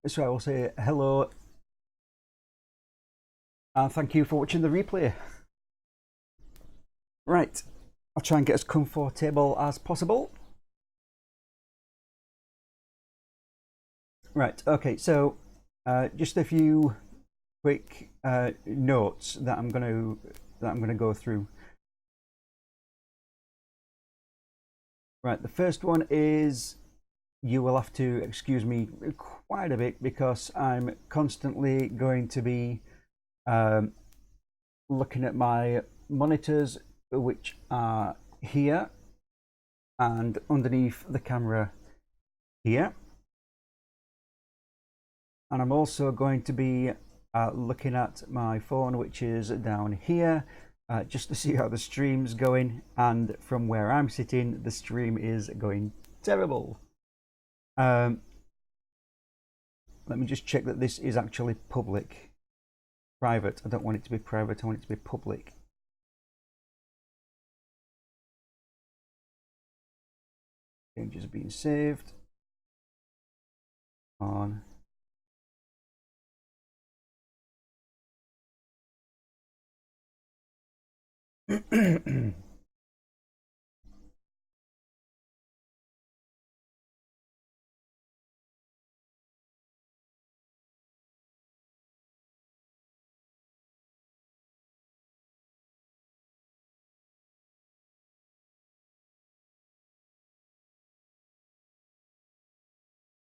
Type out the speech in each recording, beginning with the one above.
So I will say hello and thank you for watching the replay. Right, I'll try and get as comfortable as possible. Right, okay, so just a few quick notes that I'm gonna go through. Right, the first one is you will have to excuse me quite a bit because I'm constantly going to be looking at my monitors, which are here and underneath the camera here. And I'm also going to be looking at my phone, which is down here, just to see how the stream's going. And from where I'm sitting, the stream is going terrible. Let me just check that this is actually public. Private. I don't want it to be private, I want it to be public. Changes being saved. On.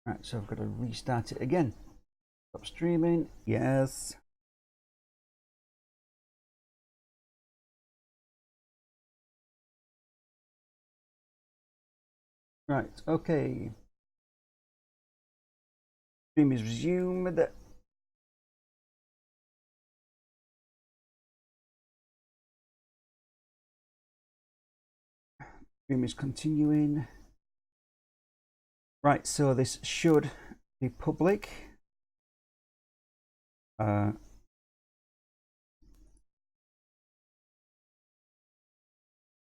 Right, so I've got to restart it again. Stop streaming. Yes. Right, okay. Stream is resumed. Stream is continuing. Right, so this should be public.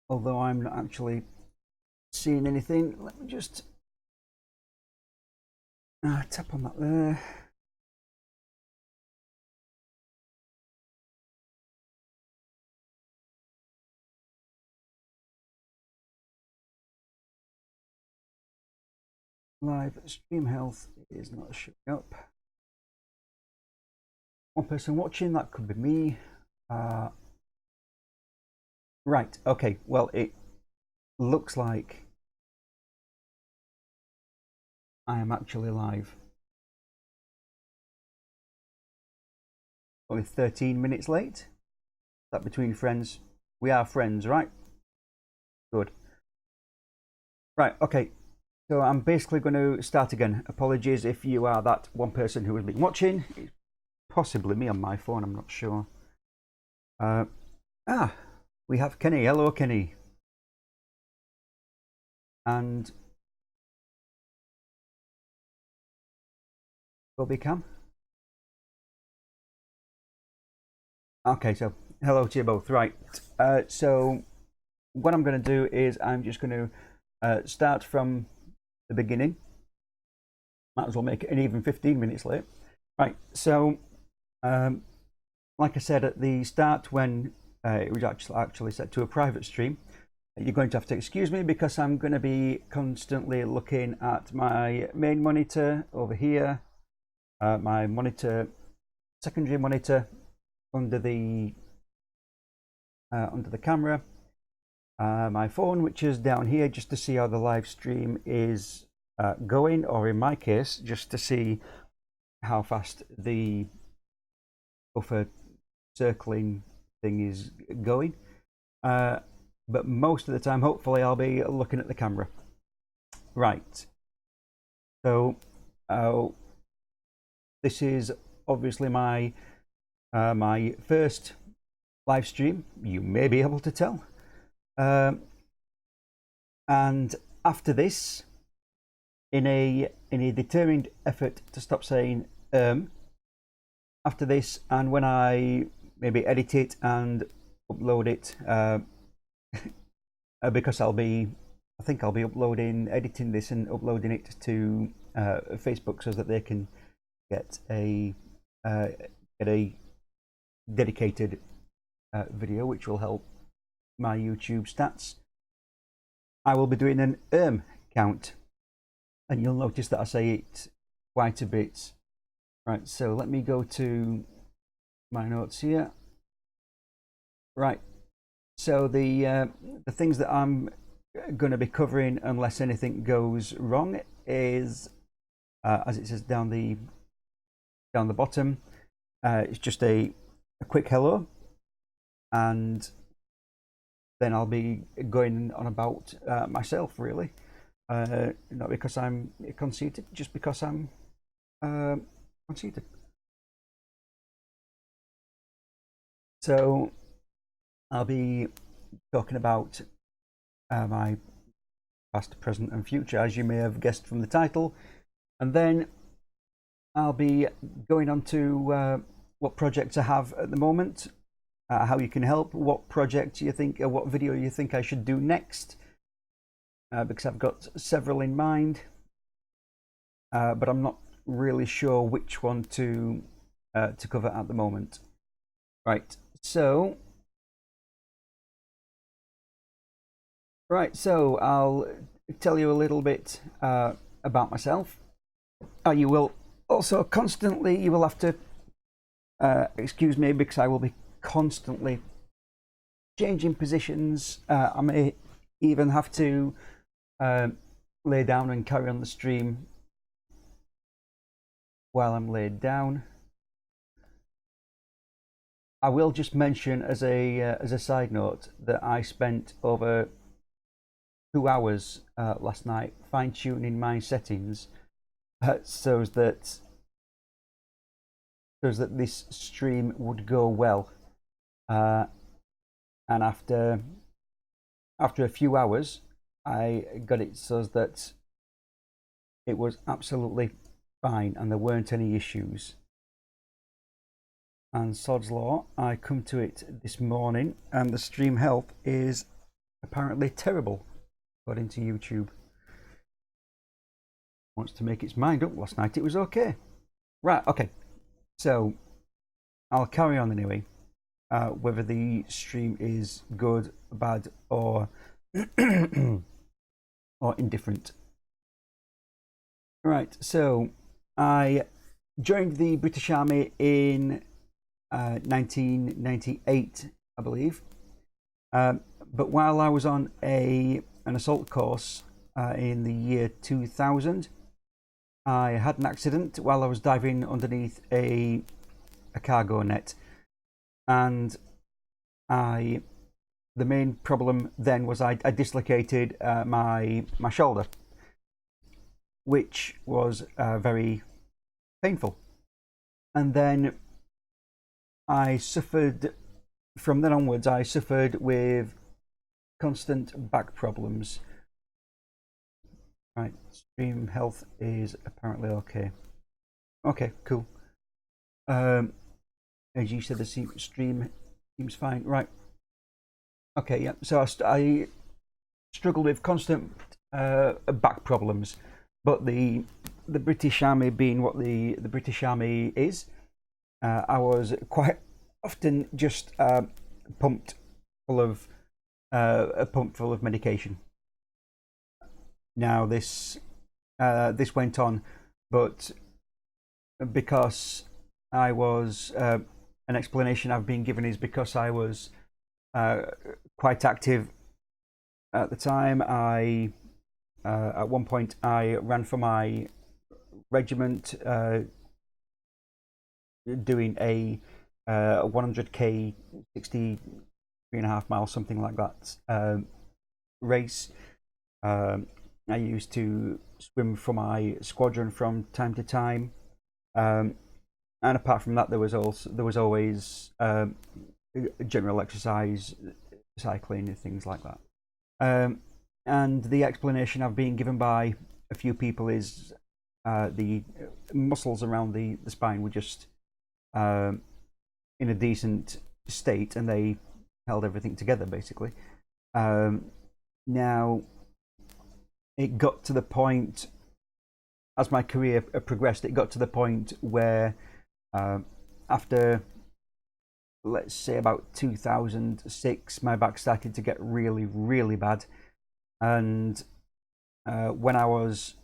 Although I'm not actually seeing anything, let me just tap on that there. Live stream health is not showing up. One person watching, that could be me. Right, okay, well, it looks like I am actually live. Only 13 minutes late. That between friends. We are friends, right? Good. Right, okay. So I'm basically going to start again. Apologies if you are that one person who has been watching. It's possibly me on my phone, I'm not sure. We have Kenny. Hello, Kenny. And Bobby Cam. Okay, so hello to you both. Right. So what I'm going to do is I'm just going to start from the beginning. Might as well make it an even 15 minutes late. Right. So, like I said at the start, when it was actually set to a private stream, you're going to have to excuse me because I'm going to be constantly looking at my main monitor over here, my monitor, secondary monitor under the camera, my phone, which is down here, just to see how the live stream is going, or in my case, just to see how fast the buffer circling thing is going. But most of the time, hopefully, I'll be looking at the camera. Right. So this is obviously my my first live stream. You may be able to tell. And after this, in a determined effort to stop saying after this, and when I maybe edit it and upload it, because I think I'll be editing this and uploading it to Facebook so that they can get a dedicated video, which will help my YouTube stats. I will be doing an count, and you'll notice that I say it quite a bit. Right, so let me go to my notes here. Right, so the things that I'm going to be covering, unless anything goes wrong, is as it says down the bottom. It's just a quick hello, and then I'll be going on about myself, really. Not because I'm conceited, just because I'm conceited. So I'll be talking about my past, present, and future, as you may have guessed from the title, and then I'll be going on to what projects I have at the moment, how you can help, what project you think, or what video you think I should do next, because I've got several in mind, but I'm not really sure which one to cover at the moment. Right, so I'll tell you a little bit about myself. You will also constantly, you will have to excuse me, because I will be constantly changing positions. I may even have to lay down and carry on the stream while I'm laid down. I will just mention as a side note that I spent over 2 hours last night fine-tuning my settings so that this stream would go well, and after a few hours I got it so that it was absolutely fine and there weren't any issues. And sod's law, I come to it this morning and the stream health is apparently terrible, according to YouTube. Wants to make its mind up. Last night it was okay. Right, okay. So I'll carry on anyway, whether the stream is good, bad, or or indifferent. Right, so I joined the British Army in 1998, I believe. But while I was on an assault course in the year 2000, I had an accident while I was diving underneath a cargo net, and the main problem then was I dislocated my shoulder, which was very painful. And then I suffered, from then onwards, I suffered with constant back problems. Right, stream health is apparently okay. Okay, cool. As you said, the stream seems fine. Right. Okay, yeah. So I struggled with constant back problems, but the British Army being what the British Army is, I was quite often just pumped full of medication. Now this went on, but because I was an explanation I've been given is because I was quite active at the time. I at one point I ran for my regiment, doing a 100k, 63.5 miles, something like that, race. I used to swim for my squadron from time to time, and apart from that, there was always general exercise, cycling, and things like that. And the explanation I've been given by a few people is the muscles around the spine were just in a decent state, and they held everything together, basically. Now, it got to the point as my career progressed, it got to the point where after, let's say, about 2006, my back started to get really, really bad. And when I was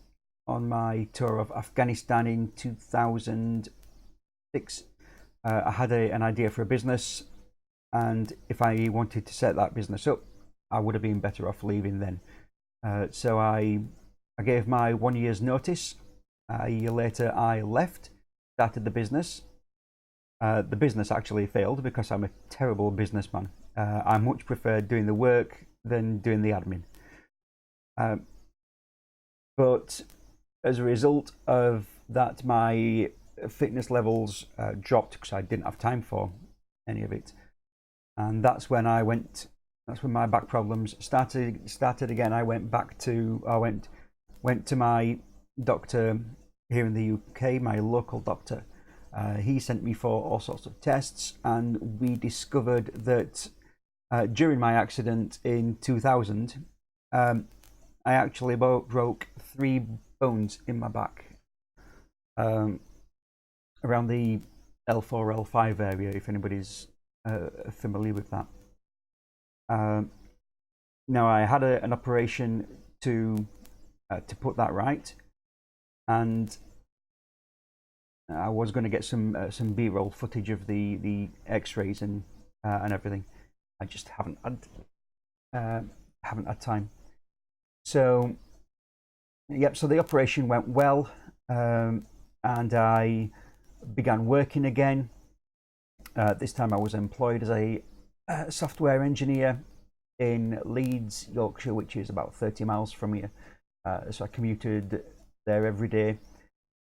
on my tour of Afghanistan in 2006, I had an idea for a business, and if I wanted to set that business up, I would have been better off leaving then. So I gave my 1 year's notice. A year later, I left, started the business. The business actually failed because I'm a terrible businessman. I much prefer doing the work than doing the admin. But as a result of that, my fitness levels dropped because I didn't have time for any of it. And that's when my back problems started again. I went to my doctor here in the UK, my local doctor. He sent me for all sorts of tests, and we discovered that during my accident in 2000, I actually broke 3 bones in my back, around the L4, L5 area, if anybody's familiar with that. Now, I had an operation to put that right, and I was going to get some B-roll footage of the X-rays and everything. I just haven't had time. So, yep. So the operation went well, and I began working again. This time I was employed as a software engineer in Leeds, Yorkshire, which is about 30 miles from here. So I commuted there every day,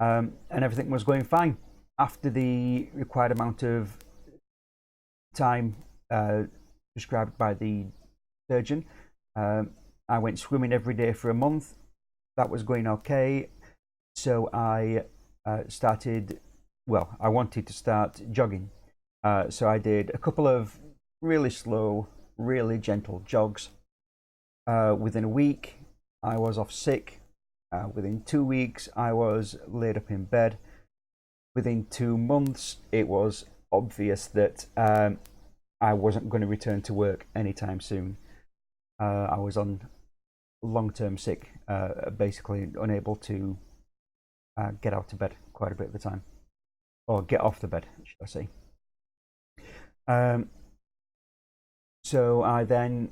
and everything was going fine. After the required amount of time prescribed by the surgeon, I went swimming every day for a month. That was going okay. So I started, well, I wanted to start jogging. So I did a couple of really slow, really gentle jogs. Within a week, I was off sick. Within 2 weeks, I was laid up in bed. Within 2 months, it was obvious that I wasn't going to return to work anytime soon. I was on long-term sick, basically unable to get out of bed quite a bit of the time, or get off the bed, should I say. So I then,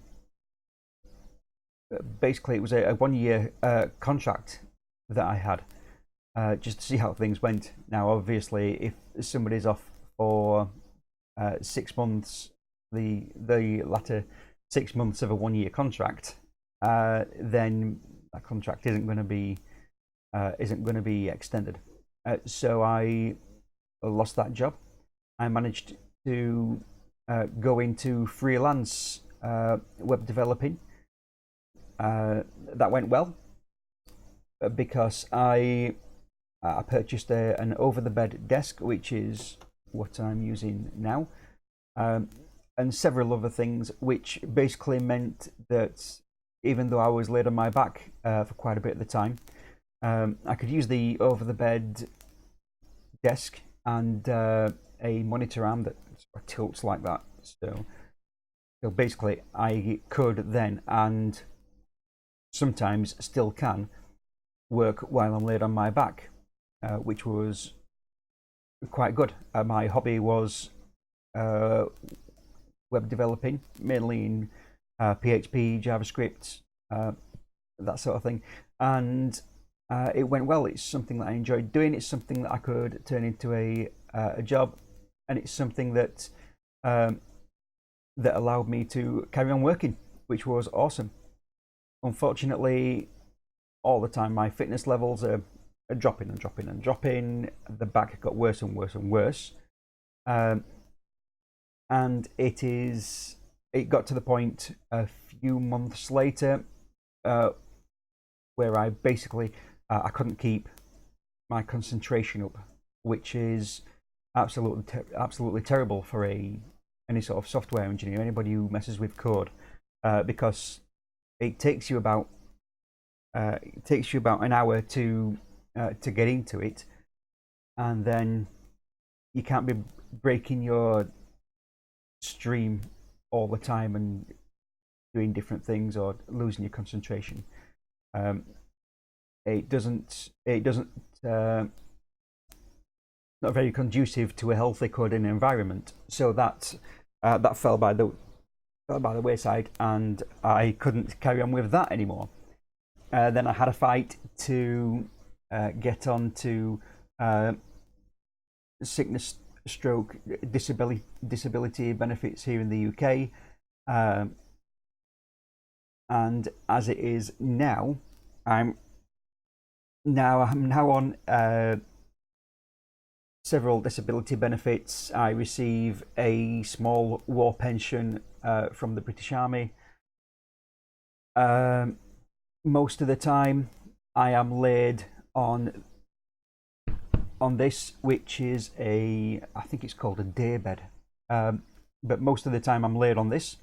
basically, it was a 1 year contract that I had, just to see how things went. Now, obviously, if somebody's off for 6 months, the latter 6 months of a 1 year contract, then that contract isn't going to be extended. So I lost that job. I managed to go into freelance web developing. That went well because I purchased an over-the-bed desk, which is what I'm using now, and several other things, which basically meant that even though I was laid on my back for quite a bit of the time, I could use the over-the-bed desk and a monitor arm that sort of tilts like that. So basically, I could then, and sometimes still can, work while I'm laid on my back, which was quite good. My hobby was web developing, mainly in PHP, JavaScript, that sort of thing, and it went well. It's something that I enjoyed doing. It's something that I could turn into a job, and it's something that that allowed me to carry on working, which was awesome. Unfortunately, all the time my fitness levels are dropping and dropping and dropping. The back got worse and worse and worse, and it got to the point a few months later where I basically I couldn't keep my concentration up, which is absolutely terrible for any sort of software engineer, anybody who messes with code, because it takes you about an hour to to get into it, and then you can't be breaking your stream all the time and doing different things or losing your concentration. It doesn't not very conducive to a healthy coding environment. So that fell by the wayside, and I couldn't carry on with that anymore. Then I had a fight to get on to sickness, stroke, disability benefits here in the UK, and as it is now, I'm now on several disability benefits. I receive a small war pension from the British Army. Most of the time, I am laid on this, which is I think it's called a day bed. But most of the time, I'm laid on this.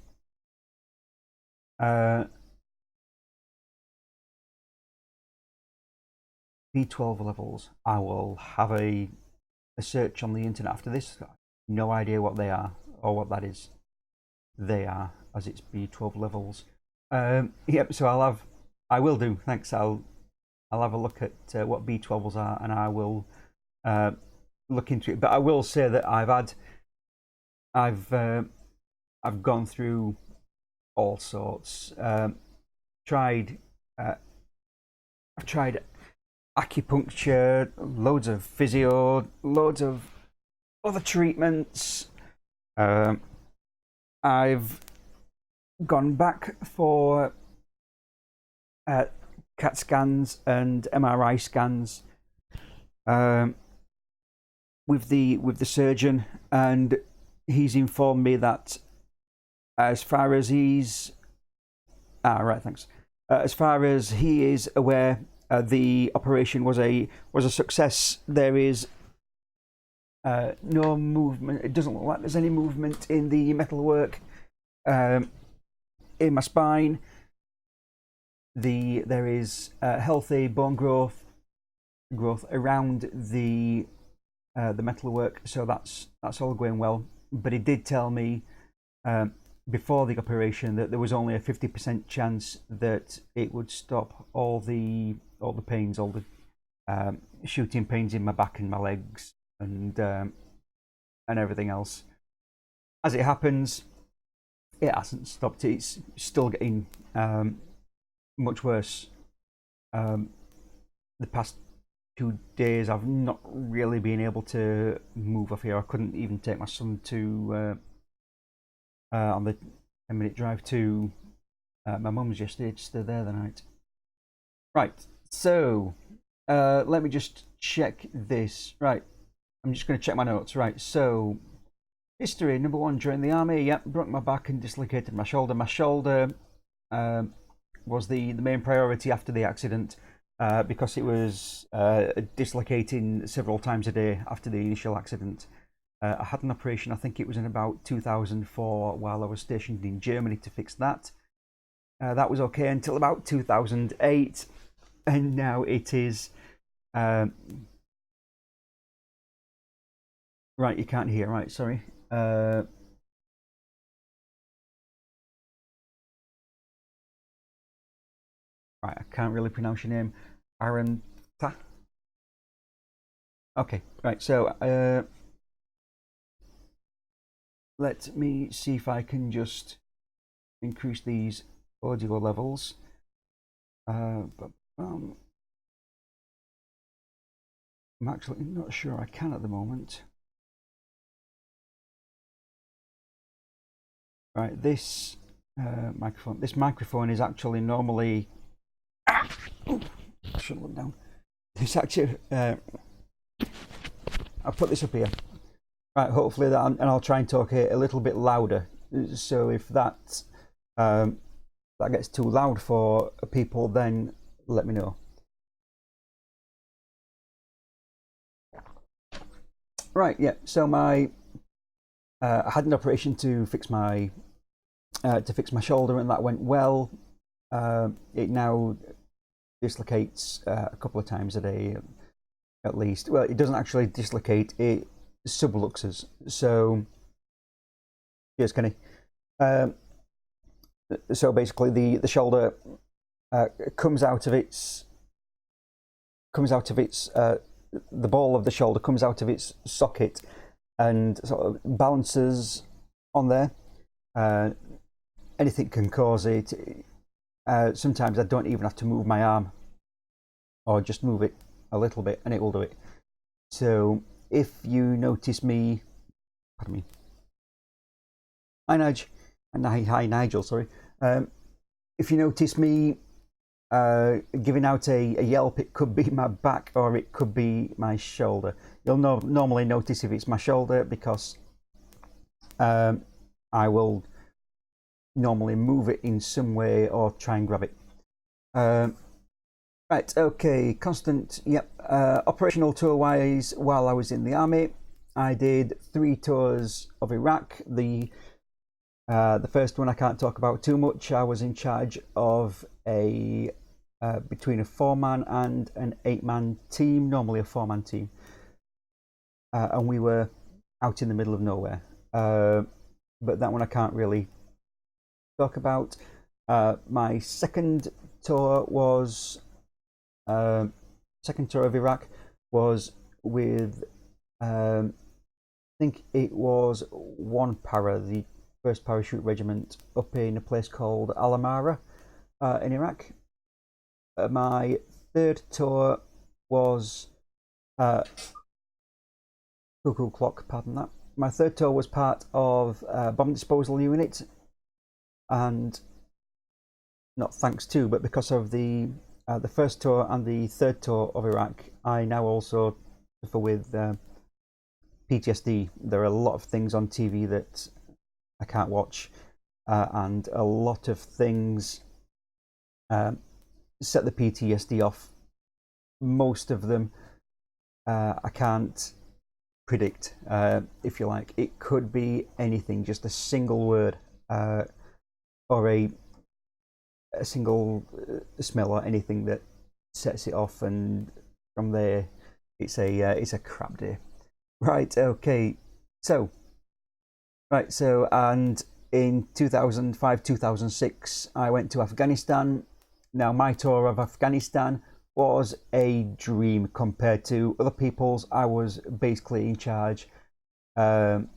B12 levels. I will have a search on the internet after this. No idea what they are or what that is. They are, as it's B12 levels. Yep. So I will do. Thanks. I'll have a look at what B12s are, and I will look into it. But I will say that I've gone through all sorts. I've tried acupuncture, loads of physio, loads of other treatments. I've gone back for CAT scans and MRI scans with the surgeon, and he's informed me that as far as he's as far as he is aware, the operation was a success. There is no movement. It doesn't look like there's any movement in the metalwork in my spine. There is healthy bone growth around the metalwork, so that's all going well. But he did tell me before the operation that there was only a 50% chance that it would stop all the pains, all the shooting pains in my back and my legs and everything else. As it happens, it hasn't stopped. It's still getting much worse. The past 2 days, I've not really been able to move off here. I couldn't even take my son to on the 10-minute drive to my mum's yesterday to stay there the night. Right, so let me just check this. Right, I'm just going to check my notes. Right, so history: number 1, joined the army. Yep, broke my back and dislocated my shoulder. My shoulder was the main priority after the accident because it was dislocating several times a day after the initial accident. I had an operation, I think it was in about 2004, while I was stationed in Germany to fix that. That was okay until about 2008, and now it is... right, you can't hear, right, sorry. Right, I can't really pronounce your name. Aranta? Okay, right, so... let me see if I can just increase these audio levels. I'm actually not sure I can at the moment. Right, this microphone is actually normally... I should look down. It's actually... I'll put this up here. Right, hopefully that, and I'll try and talk a little bit louder. So if that gets too loud for people, then let me know. Right, yeah. So I had an operation to fix my shoulder, and that went well. It now dislocates a couple of times a day. at least. Well, it doesn't actually dislocate, it subluxes. So, yes, Kenny. So basically, the shoulder comes out of its the ball of the shoulder comes out of its socket and sort of balances on there. Anything can cause it. Sometimes I don't even have to move my arm, or just move it a little bit and it will do it. So if you notice me, pardon me, hi Nigel, sorry. If you notice me giving out a yelp, it could be my back or it could be my shoulder. You'll normally notice if it's my shoulder, because I will normally move it in some way or try and grab it. Right, okay, constant, yep. Operational tour wise, while I was in the army, I did 3 tours of Iraq. The first one I can't talk about too much. I was in charge of a between a 4-man and an 8-man team, normally a 4-man team, and we were out in the middle of nowhere. But that one I can't really talk about. My second tour of Iraq was with I think it was 1 para, the 1st Parachute Regiment, up in a place called Al Amara in Iraq. My third tour was cuckoo clock, pardon that. My third tour was part of bomb disposal unit, and not thanks to, but because of the first tour and the third tour of Iraq, I now also suffer with PTSD. There are a lot of things on TV that I can't watch, and a lot of things set the PTSD off. Most of them I can't predict, if you like. It could be anything, just a single word, or a single smell, or anything that sets it off, and from there it's a crap day. Right, okay, so and in 2005-2006 I went to Afghanistan. Now, my tour of Afghanistan was a dream compared to other people's. I was basically in charge of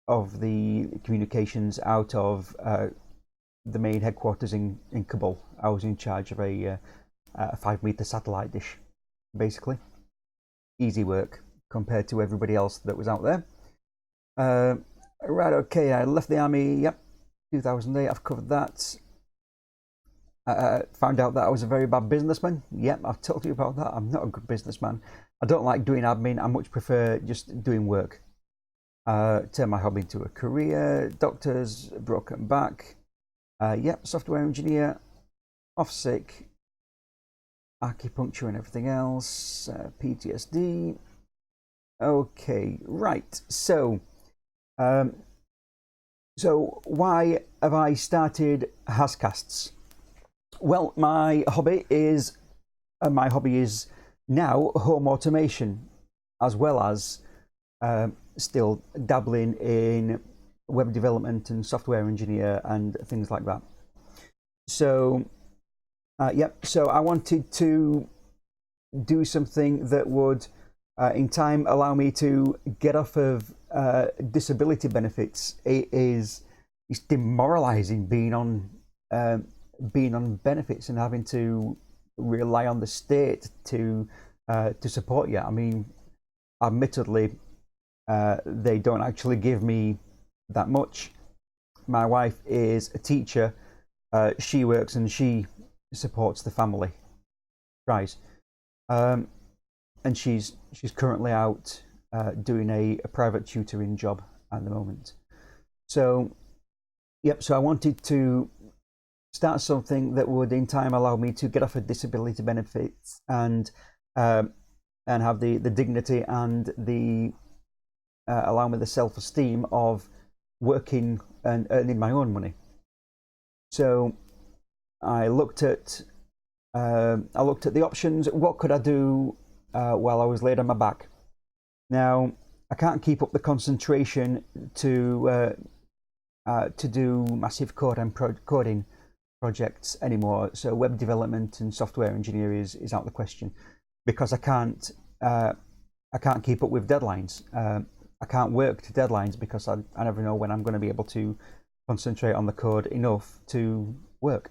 the communications out of the main headquarters in Kabul. I was in charge of a 5-meter satellite dish, basically. Easy work compared to everybody else that was out there. Right, okay, I left the army, yep, 2008, I've covered that. Found out that I was a very bad businessman. Yep, I've told you about that. I'm not a good businessman. I don't like doing admin. I much prefer just doing work. Turn my hobby into a career. Doctors, broken back. Yep, software engineer, off sick, acupuncture and everything else. PTSD. Okay, right. So why have I started Hascasts? Well, my hobby is now home automation, as well as still dabbling in web development and software engineer and things like that. So, yep. So I wanted to do something that would, in time, allow me to get off of disability benefits. It's demoralising being on benefits and having to rely on the state to support you. I mean, admittedly, they don't actually give me that much. My wife is a teacher. She works and she supports the family. Right. And she's currently out doing a private tutoring job at the moment. So, yep. So I wanted to start something that would, in time, allow me to get off of disability benefits and have the dignity and the allow me the self-esteem of working and earning my own money. So I looked at the options. What could I do while I was laid on my back. Now, I can't keep up the concentration to do massive coding projects anymore. So web development and software engineering is out of the question, because I can't keep up with deadlines. I can't work to deadlines because I never know when I'm going to be able to concentrate on the code enough to work.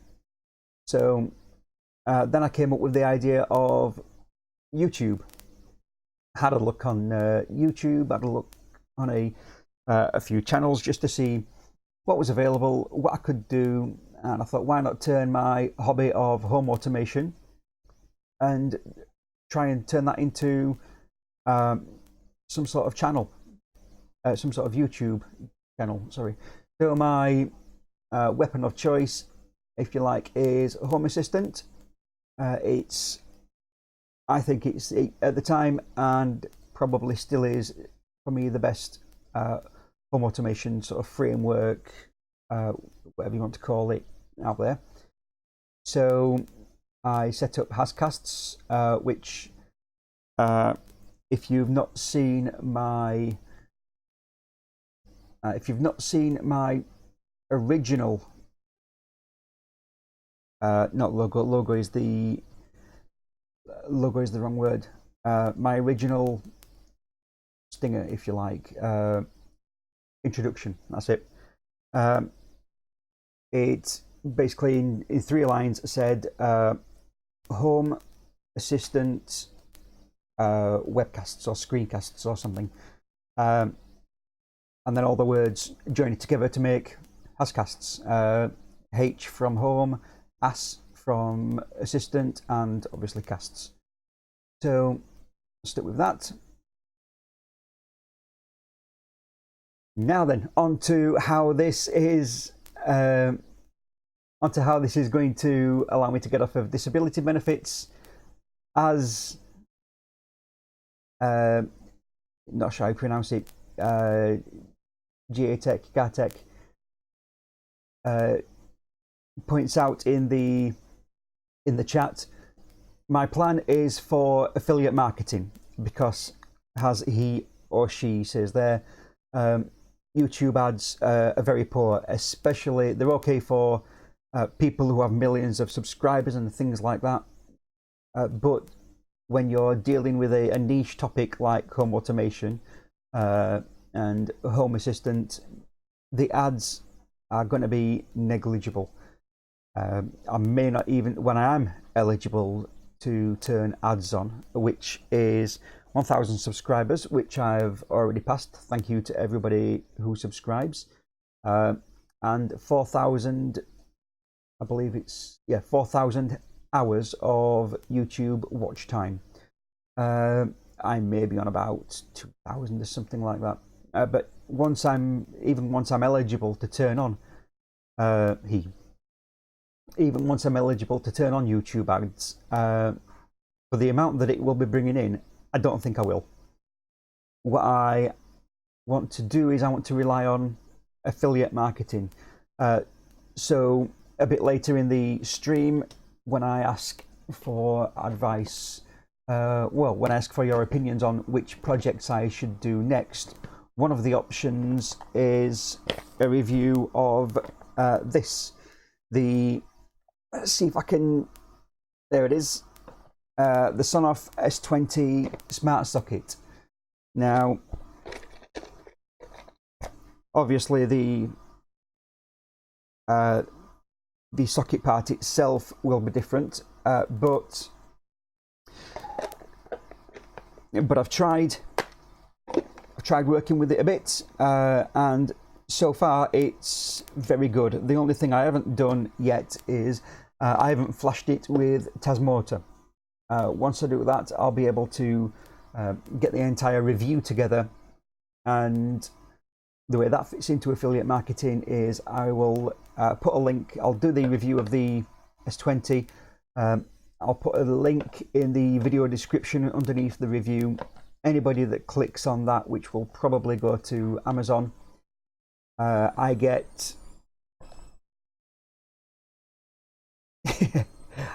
So then I came up with the idea of YouTube. Had a look on YouTube, had a look on a few channels just to see what was available, what I could do, and I thought, why not turn my hobby of home automation and try and turn that into some sort of channel, some sort of YouTube channel, sorry. So my weapon of choice, if you like, is Home Assistant. I think it's, at the time, and probably still is, for me, the best home automation sort of framework, whatever you want to call it, out there. So I set up Hascasts, which, if you've not seen my original, not logo is the wrong word. My original stinger, if you like, introduction. That's it. It basically in 3 lines said Home Assistant webcasts or screencasts or something, and then all the words joined together to make Hascasts. H from home, as from assistant, and obviously casts. So stick with that. Now then, on to how this is going to allow me to get off of disability benefits. As not sure how you pronounce it, Gartech points out in the chat, my plan is for affiliate marketing, because, as he or she says there, YouTube ads are very poor. Especially, they're okay for people who have millions of subscribers and things like that, but when you're dealing with a niche topic like home automation and Home Assistant, the ads are going to be negligible. I may not even, when I am eligible to turn ads on, which is 1,000 subscribers, which I've already passed. Thank you to everybody who subscribes. And 4,000, I believe it's, 4,000 hours of YouTube watch time. I may be on about 2,000 or something like that. But once I'm eligible to turn on, even once I'm eligible to turn on YouTube ads, for the amount that it will be bringing in, I don't think I will. What I want to do is I want to rely on affiliate marketing. So a bit later in the stream, when I ask for advice, when I ask for your opinions on which projects I should do next, one of the options is a review of this. Let's see if I can, there it is, the Sonoff S20 smart socket. Now, obviously the socket part itself will be different, but I've tried working with it a bit, and so far it's very good. The only thing I haven't done yet is I haven't flashed it with Tasmota. Once I do that, I'll be able to get the entire review together, and the way that fits into affiliate marketing is I will put a link. I'll do the review of the S20. I'll put a link in the video description underneath the review. Anybody that clicks on that, which will probably go to Amazon, I get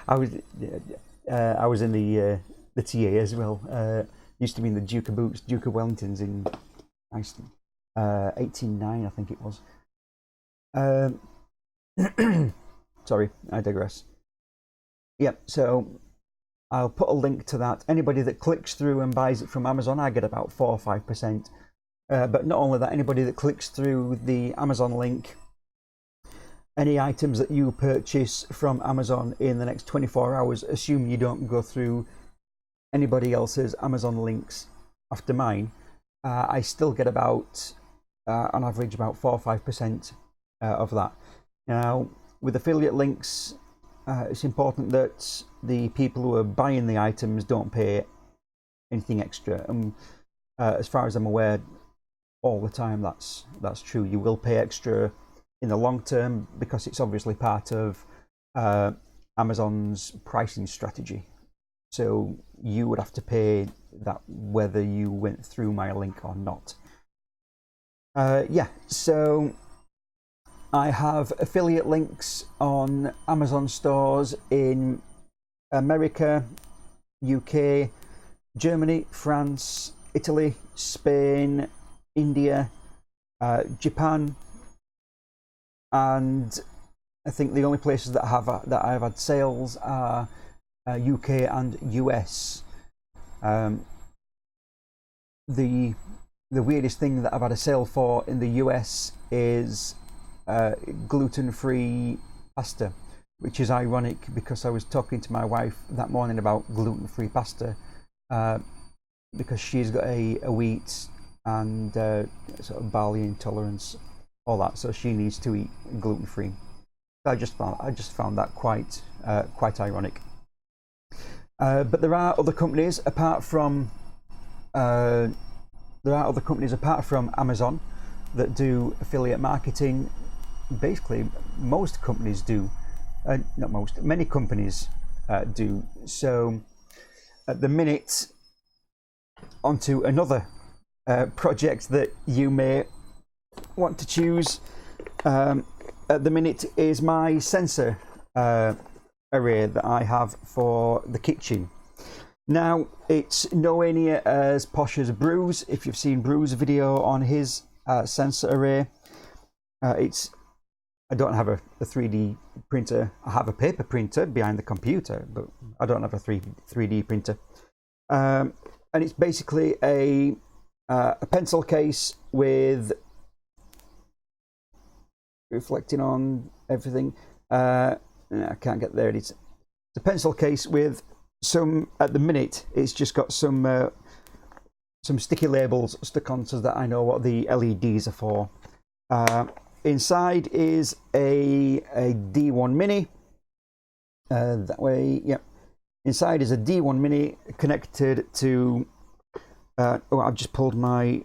I was in the the TA as well. Used to be in the Duke of Boots, Duke of Wellingtons in 1809, I think it was. Sorry, I digress. Yep, so I'll put a link to that. Anybody that clicks through and buys it from Amazon, I get about 4 or 5%. But not only that, anybody that clicks through the Amazon link, any items that you purchase from Amazon in the next 24 hours, assume you don't go through anybody else's Amazon links after mine, I still get about, on average, about 4 or 5% of that. Now, with affiliate links, it's important that the people who are buying the items don't pay anything extra. And as far as I'm aware, all the time that's true. You will pay extra in the long term because it's obviously part of Amazon's pricing strategy. So you would have to pay that whether you went through my link or not. Yeah, so I have affiliate links on Amazon stores in America, UK, Germany, France, Italy, Spain, India, Japan, and I think the only places that I've had sales are UK and US. The weirdest thing that I've had a sale for in the US is gluten-free pasta, which is ironic because I was talking to my wife that morning about gluten-free pasta because she's got a wheat and sort of barley intolerance, all that, so she needs to eat gluten-free. I just found that quite ironic. But there are other companies apart from Amazon that do affiliate marketing. Basically, most companies do. Not most, many companies do. So at the minute, onto another project that you may want to choose. At the minute is my sensor array that I have for the kitchen. Now, it's nowhere near as posh as Bruce. If you've seen Bruce's video on his sensor array, I don't have a 3D printer. I have a paper printer behind the computer, but I don't have a 3D printer. And it's basically a pencil case with reflecting on everything. I can't get there. It's a pencil case with some. At the minute, it's just got some sticky labels stuck on so that I know what the LEDs are for. Inside is a D1 Mini. That way, yep. Inside is a D1 Mini connected to. Oh, I've just pulled my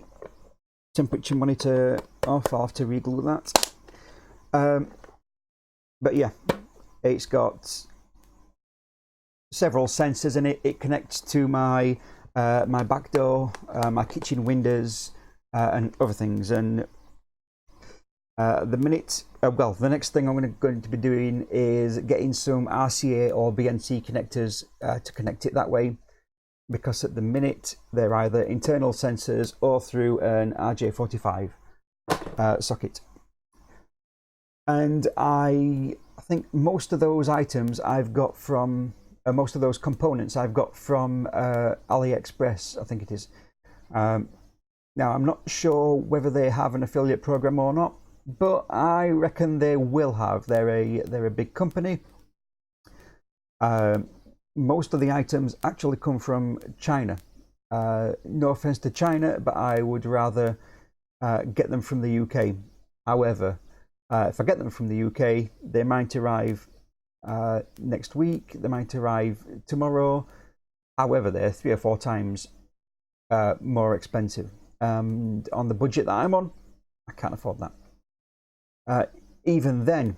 temperature monitor off. I'll have to re-glue that. But yeah, it's got several sensors in it. It connects to my my back door, my kitchen windows, and other things. And the next thing I'm going to be doing is getting some RCA or BNC connectors to connect it that way, because at the minute they're either internal sensors or through an RJ45 socket. And I think most of those items I've got from most of those components I've got from AliExpress, I think it is. Now, I'm not sure whether they have an affiliate program or not, but I reckon they will have. They're a big company. Most of the items actually come from China. No offense to China, but I would rather get them from the UK. However, if I get them from the UK, they might arrive next week, they might arrive tomorrow. However, they're 3 or 4 times more expensive. And on the budget that I'm on, I can't afford that. Even then,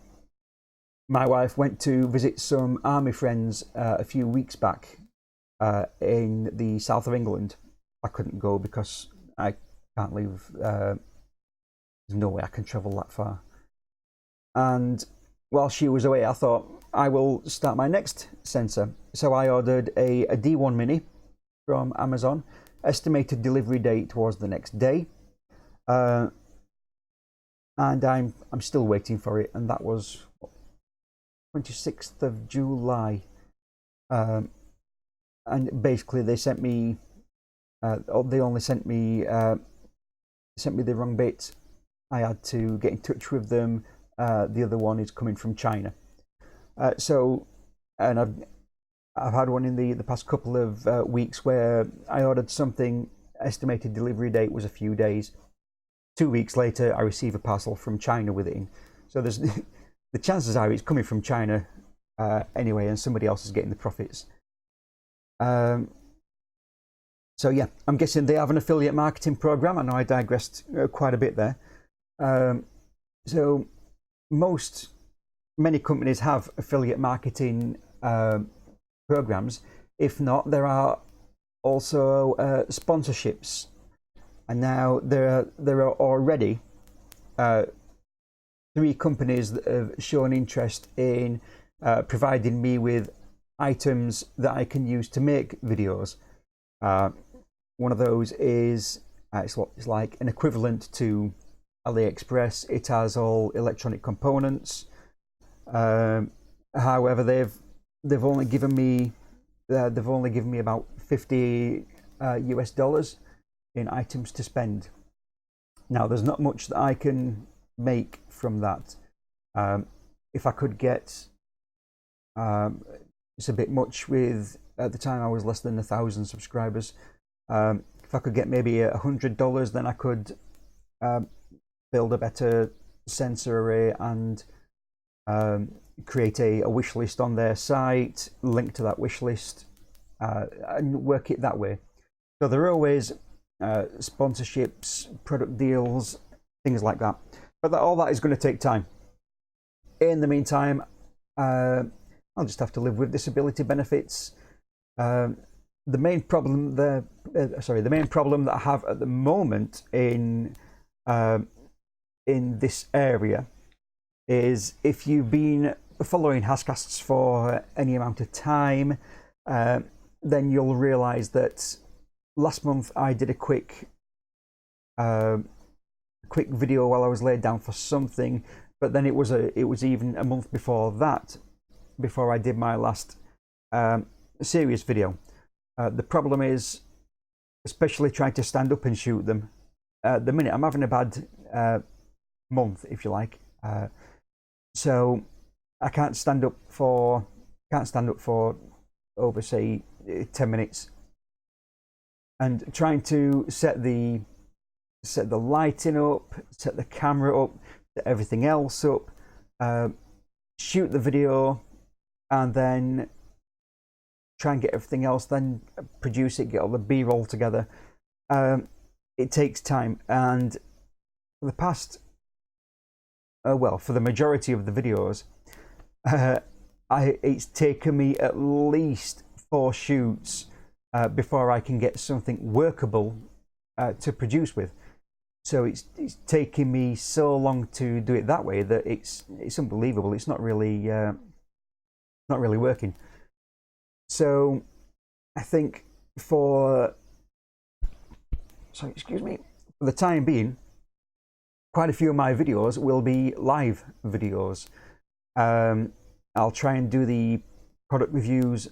my wife went to visit some army friends a few weeks back in the south of England. I couldn't go because I can't leave. There's no way I can travel that far. And while she was away, I thought I will start my next sensor. So I ordered a D1 Mini from Amazon. Estimated delivery date was the next day, and I'm still waiting for it. And that was 26th of July. And basically, they sent me. They only sent me the wrong bit. I had to get in touch with them. The other one is coming from China. And I've had one in the past couple of weeks where I ordered something. Estimated delivery date was a few days. 2 weeks later, I receive a parcel from China with it in. So there's the chances are it's coming from China anyway, and somebody else is getting the profits. So yeah, I'm guessing they have an affiliate marketing program. I know I digressed quite a bit there. So many companies have affiliate marketing programs. If not, there are also sponsorships, and now there are already 3 companies that have shown interest in providing me with items that I can use to make videos. One of those is it's like an equivalent to AliExpress. It has all electronic components. However, they've only given me about $50 US in items to spend. Now, there's not much that I can make from that. If I could get, it's a bit much with, at the time I was less than 1,000 subscribers. If I could get maybe $100, then I could build a better sensor array and create a wish list on their site, link to that wish list, and work it that way. So there are always sponsorships, product deals, things like that. But all that is going to take time. In the meantime, I'll just have to live with disability benefits. The main problem that I have at the moment in this area is, if you've been following Hascasts for any amount of time, then you'll realise that last month I did a quick video while I was laid down for something, but then it was even a month before that, before I did my last serious video. The problem is, especially trying to stand up and shoot them. At the minute, I'm having a bad month, if you like. So I can't stand up for over, say, 10 minutes. And trying to set the lighting up, set the camera up, set everything else up, shoot the video, and then try and get everything else, then produce it, get all the B-roll together. It takes time, and for the past, for the majority of the videos, it's taken me at least 4 shoots before I can get something workable to produce with. So it's taking me so long to do it that way that it's unbelievable. It's not really working. So I think for the time being, quite a few of my videos will be live videos. I'll try and do the product reviews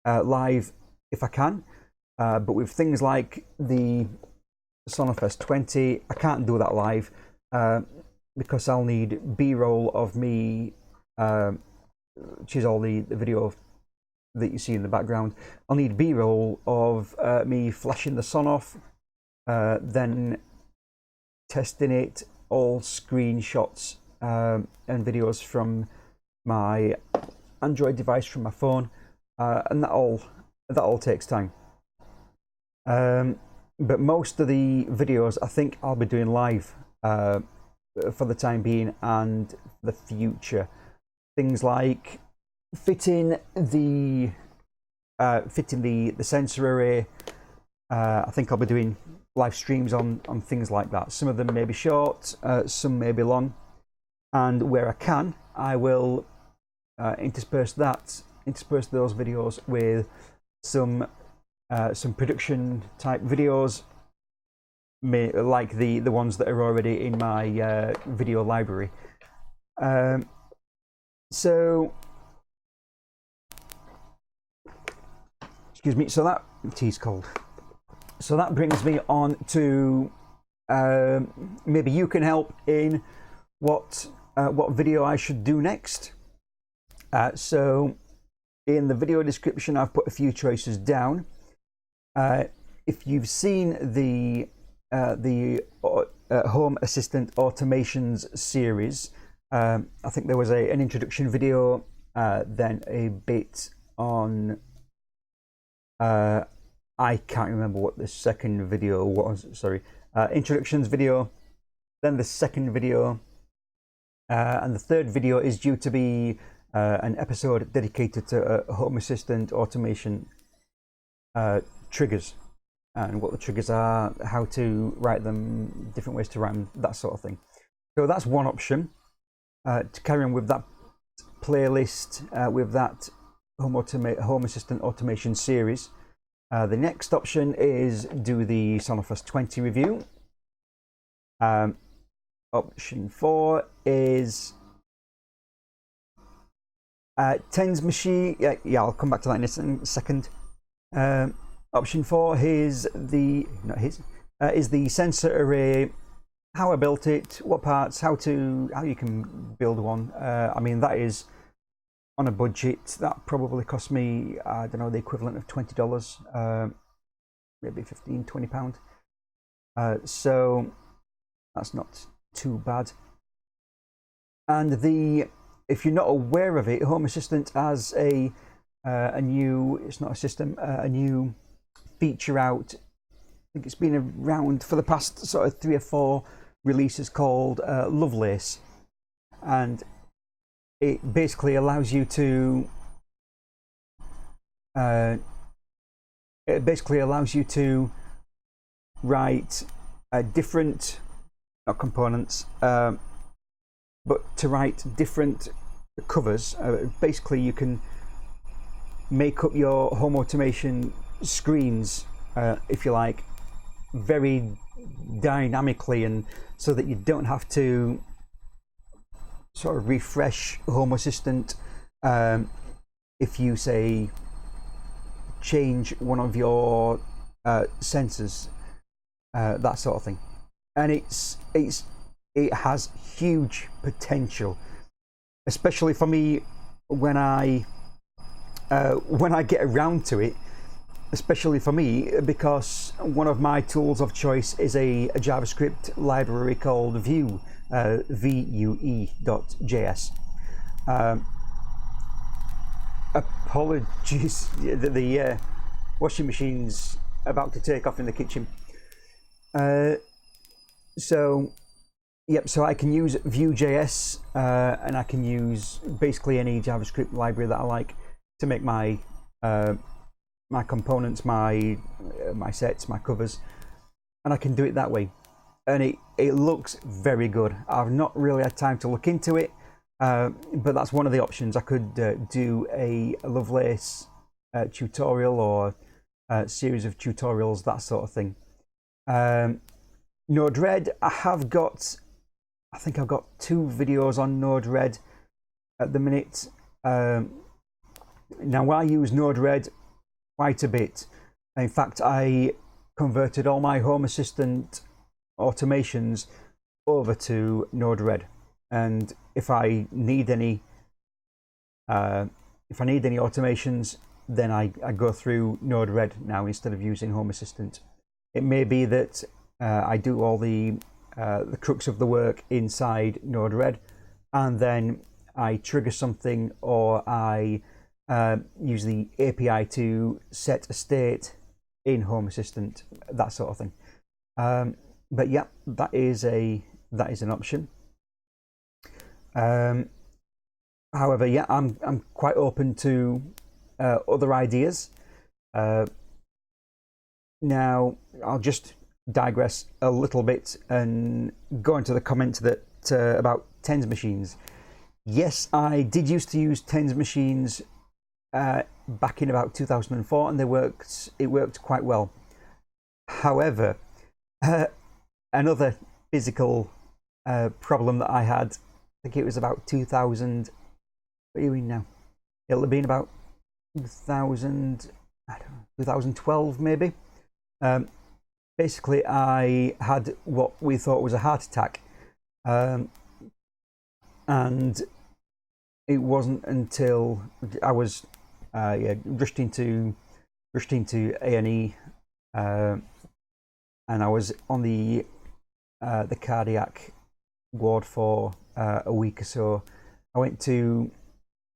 live if I can, but with things like the Sonoff S20, I can't do that live because I'll need B-roll of me, which is all the video that you see in the background. I'll need B-roll of me flashing the Sonoff, then testing it, all screenshots and videos from my Android device, from my phone, and that all takes time. But most of the videos I think I'll be doing live for the time being and the future. Things like fitting the sensor array. I think I'll be doing live streams on things like that. Some of them may be short, some may be long, and where I can, I will intersperse those videos with some some production type videos, like the ones that are already in my video library. So, excuse me. So that tea's cold. So that brings me on to maybe you can help in what video I should do next. So in the video description, I've put a few choices down. If you've seen the Home Assistant Automations series, I think there was an introduction video, then a bit on I can't remember what the second video was. Sorry, introductions video, then the second video, and the third video is due to be an episode dedicated to Home Assistant automation triggers, and what the triggers are, how to write them, different ways to write them, that sort of thing. So that's one option. To carry on with that playlist, with that Home Assistant automation series. The next option is do the Sonoff S20 review. Option 4 is tens machine. Yeah, I'll come back to that in a second. Option 4 is the sensor array. How I built it, what parts, how you can build one. I mean, that is on a budget. That probably cost me, I don't know, the equivalent of $20, maybe £15–20. So that's not too bad. And if you're not aware of it, Home Assistant has a new, it's not a system, a new feature out. I think it's been around for the past sort of 3 or 4 releases, called Lovelace, and it basically allows you to write different, not components, but to write different covers. Basically, you can make up your home automation screens, if you like, very dynamically, and so that you don't have to sort of refresh Home Assistant if you say change one of your sensors, that sort of thing. And it has huge potential, especially for me when I get around to it. Especially for me, because one of my tools of choice is a JavaScript library called Vue, Vue.js. Apologies, the washing machine's about to take off in the kitchen. So I can use Vue.js, and I can use basically any JavaScript library that I like to make my components, my sets, my covers, and I can do it that way, and it looks very good. I've not really had time to look into it, but that's one of the options. I could do a Lovelace tutorial, or a series of tutorials, that sort of thing. Node-RED, I think I've got 2 videos on Node-RED at the minute. Now I use Node-RED quite a bit. In fact, I converted all my Home Assistant automations over to Node-RED, and if I need any automations, then I go through Node-RED now instead of using Home Assistant. It may be that I do all the crux of the work inside Node-RED, and then I trigger something, or I use the API to set a state in Home Assistant, that sort of thing. But yeah, that is an option. However, yeah, I'm quite open to other ideas. Now I'll just digress a little bit and go into the comment that about tens machines. Yes, I did used to use tens machines back in about 2004, and it worked quite well. However, another physical problem that I had, I think it was about 2000. What are you in now? It'll have been about 2000, I don't know, 2012 maybe. Basically, I had what we thought was a heart attack, and it wasn't until I was rushed into A&E, and I was on the cardiac ward for a week or so. I went to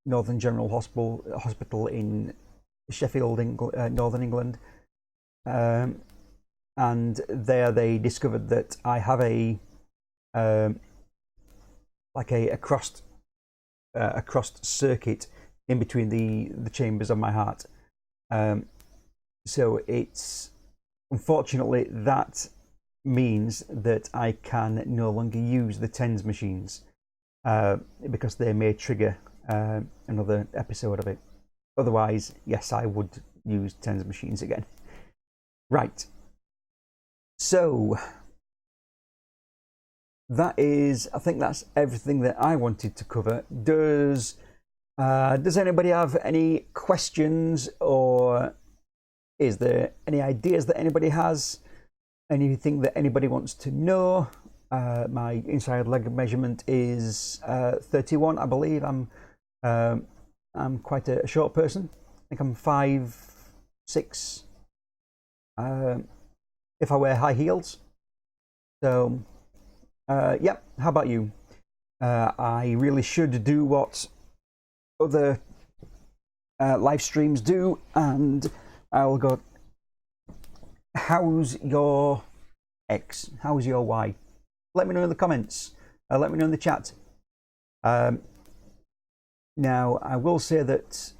Northern General Hospital in Sheffield, Northern England, and there they discovered that I have a crossed circuit in between the chambers of my heart. So it's, unfortunately, that means that I can no longer use the TENS machines because they may trigger another episode of it. Otherwise, yes, I would use TENS machines again. Right. So I think that's everything that I wanted to cover. Does anybody have any questions, or is there any ideas that anybody has? Anything that anybody wants to know? My inside leg measurement is 31, I believe. I'm quite a short person. I think I'm 5'6". If I wear high heels. So, yeah. How about you? I really should do what other live streams do, and I'll go, how's your X? How's your Y? Let me know in the comments. Let me know in the chat. Now, I will say that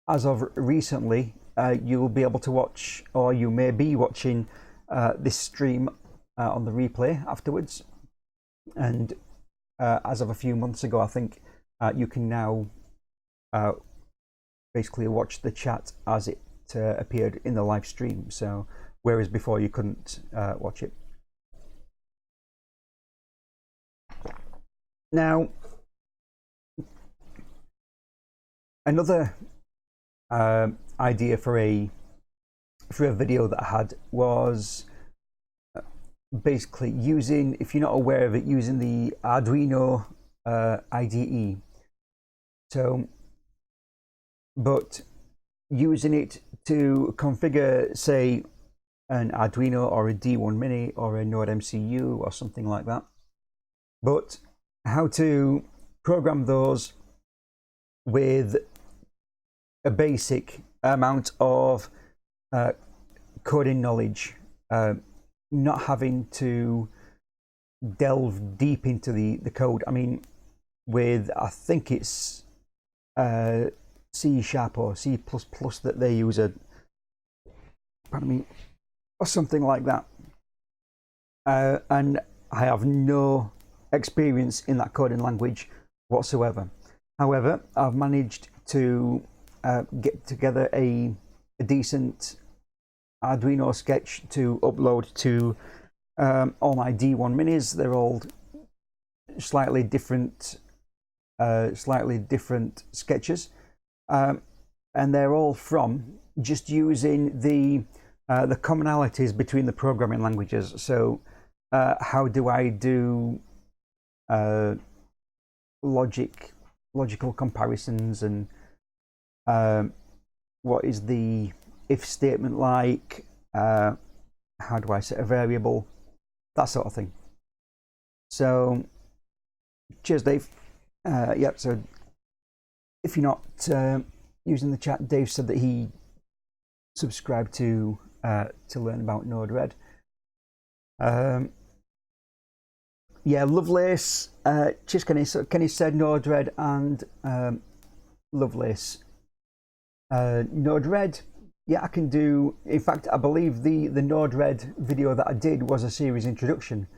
as of recently, you will be able to watch, or you may be watching, this stream on the replay afterwards. And as of a few months ago, I think you can now basically watch the chat as it appeared in the live stream. So, whereas before you couldn't watch it. Now, another idea for a video that I had was basically using, if you're not aware of it, using the Arduino IDE. So, but using it to configure, say, an Arduino or a D1 Mini or a Node MCU or something like that. But how to program those with a basic amount of coding knowledge, not having to delve deep into the code. I mean, with, I think it's C# or C++ that they use, pardon me, or something like that. And I have no experience in that coding language whatsoever. However, I've managed to get together a decent Arduino sketch to upload to all my D1 minis. They're all slightly different sketches, and they're all from just using the commonalities between the programming languages. So, how do I do logical comparisons, and what is the if statement like? How do I set a variable? That sort of thing. So, cheers, Dave. Yep. So, if you're not using the chat, Dave said that he subscribed to learn about Node-RED. Yeah, Lovelace. Cheers, Kenny. So Kenny said Node-RED and Lovelace. Node-RED. Yeah, I can do. In fact, I believe the Node-RED video that I did was a series introduction,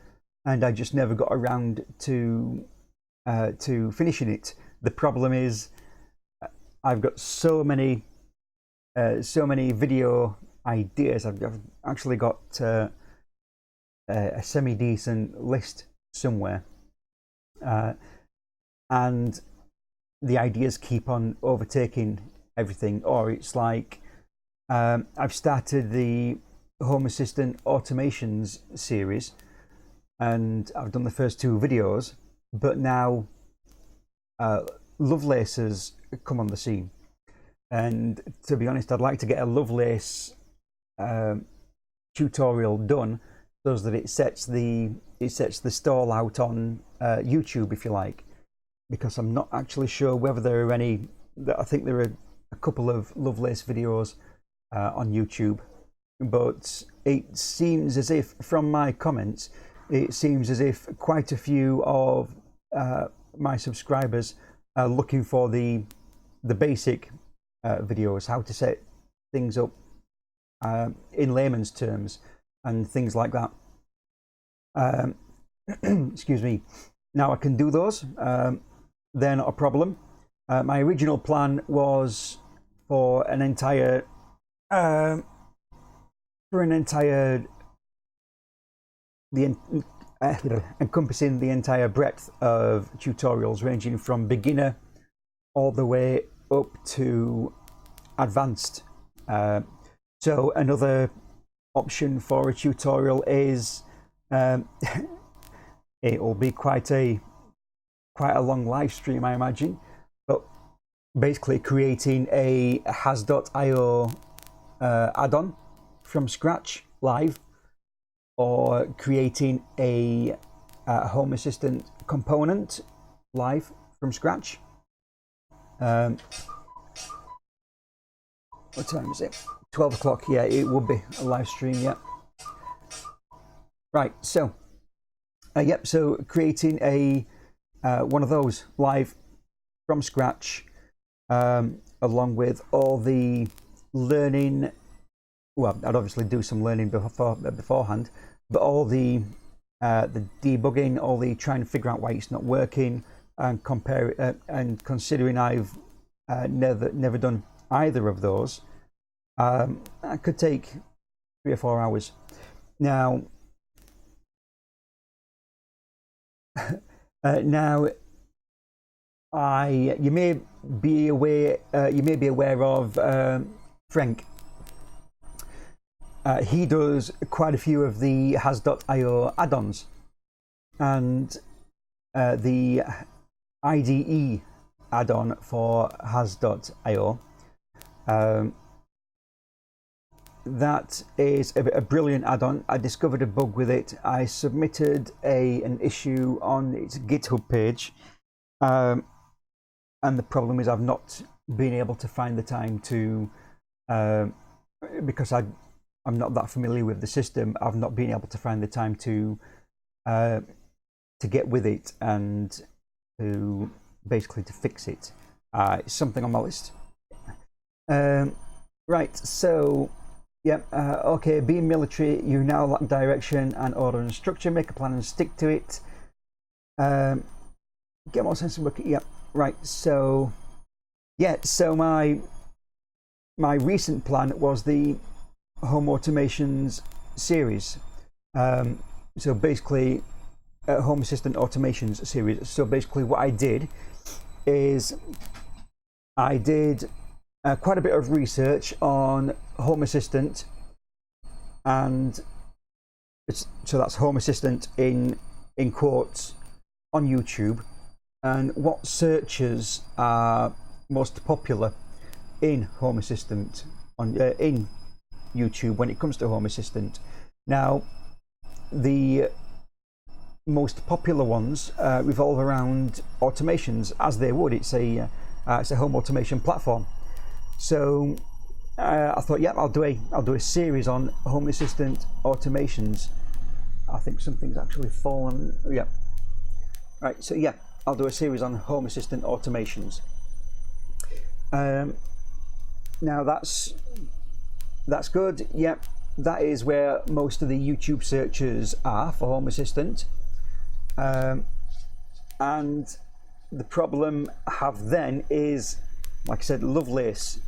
and I just never got around to finishing it. The problem is I've got so many video ideas. I've actually got a semi-decent list somewhere, and the ideas keep on overtaking everything. Or it's like I've started the Home Assistant automations series, and I've done the first 2 videos, but now Lovelace has come on the scene. And to be honest, I'd like to get a Lovelace tutorial done so that it sets the stall out on YouTube, if you like, because I'm not actually sure whether there are any. I think there are a couple of Lovelace videos on YouTube, but it seems as if, from my comments, it seems as if quite a few of my subscribers are looking for the basic videos, how to set things up in layman's terms and things like that. Excuse me. Now I can do those. They're not a problem. My original plan was for an entire encompassing the entire breadth of tutorials, ranging from beginner all the way up to advanced. So another option for a tutorial is it will be quite a long live stream, I imagine, but basically creating a has.io add-on from scratch live, or creating a Home Assistant component live from scratch. What time is it? 12 o'clock. Yeah, it would be a live stream. Yeah. Right. So, yep. So creating a one of those live from scratch, along with all the learning. Well, I'd obviously do some learning beforehand, but all the debugging, all the trying to figure out why it's not working, and compare it, and considering I've never done either of those, that could take 3 or 4 hours. Now, you may be aware of Frank. He does quite a few of the has.io add-ons, and the IDE add-on for has.io. That is a brilliant add-on. I discovered a bug with it. I submitted an issue on its GitHub page, and the problem is I've not been able to find the time to, because I'm not that familiar with the system. I've not been able to find the time to get with it and to basically to fix it. It's something on my list. Right, so yeah, okay. Being military, you now lack direction and order and structure. Make a plan and stick to it. Get more sense of work. Yeah, right. So yeah, so my recent plan was the Home Automations series. So basically, Home Assistant Automations series. So basically, what I did is I did quite a bit of research on Home Assistant, and so that's Home Assistant in quotes on YouTube, and what searches are most popular in Home Assistant on in YouTube when it comes to Home Assistant. Now, the most popular ones revolve around automations, as they would. It's a home automation platform. So I thought, yeah, I'll do a series on Home Assistant automations. I think something's actually fallen. Yeah. Right. So yeah, I'll do a series on Home Assistant automations. Now that's good. Yep, that is where most of the YouTube searches are for Home Assistant. And the problem I have then is like I said, Lovelace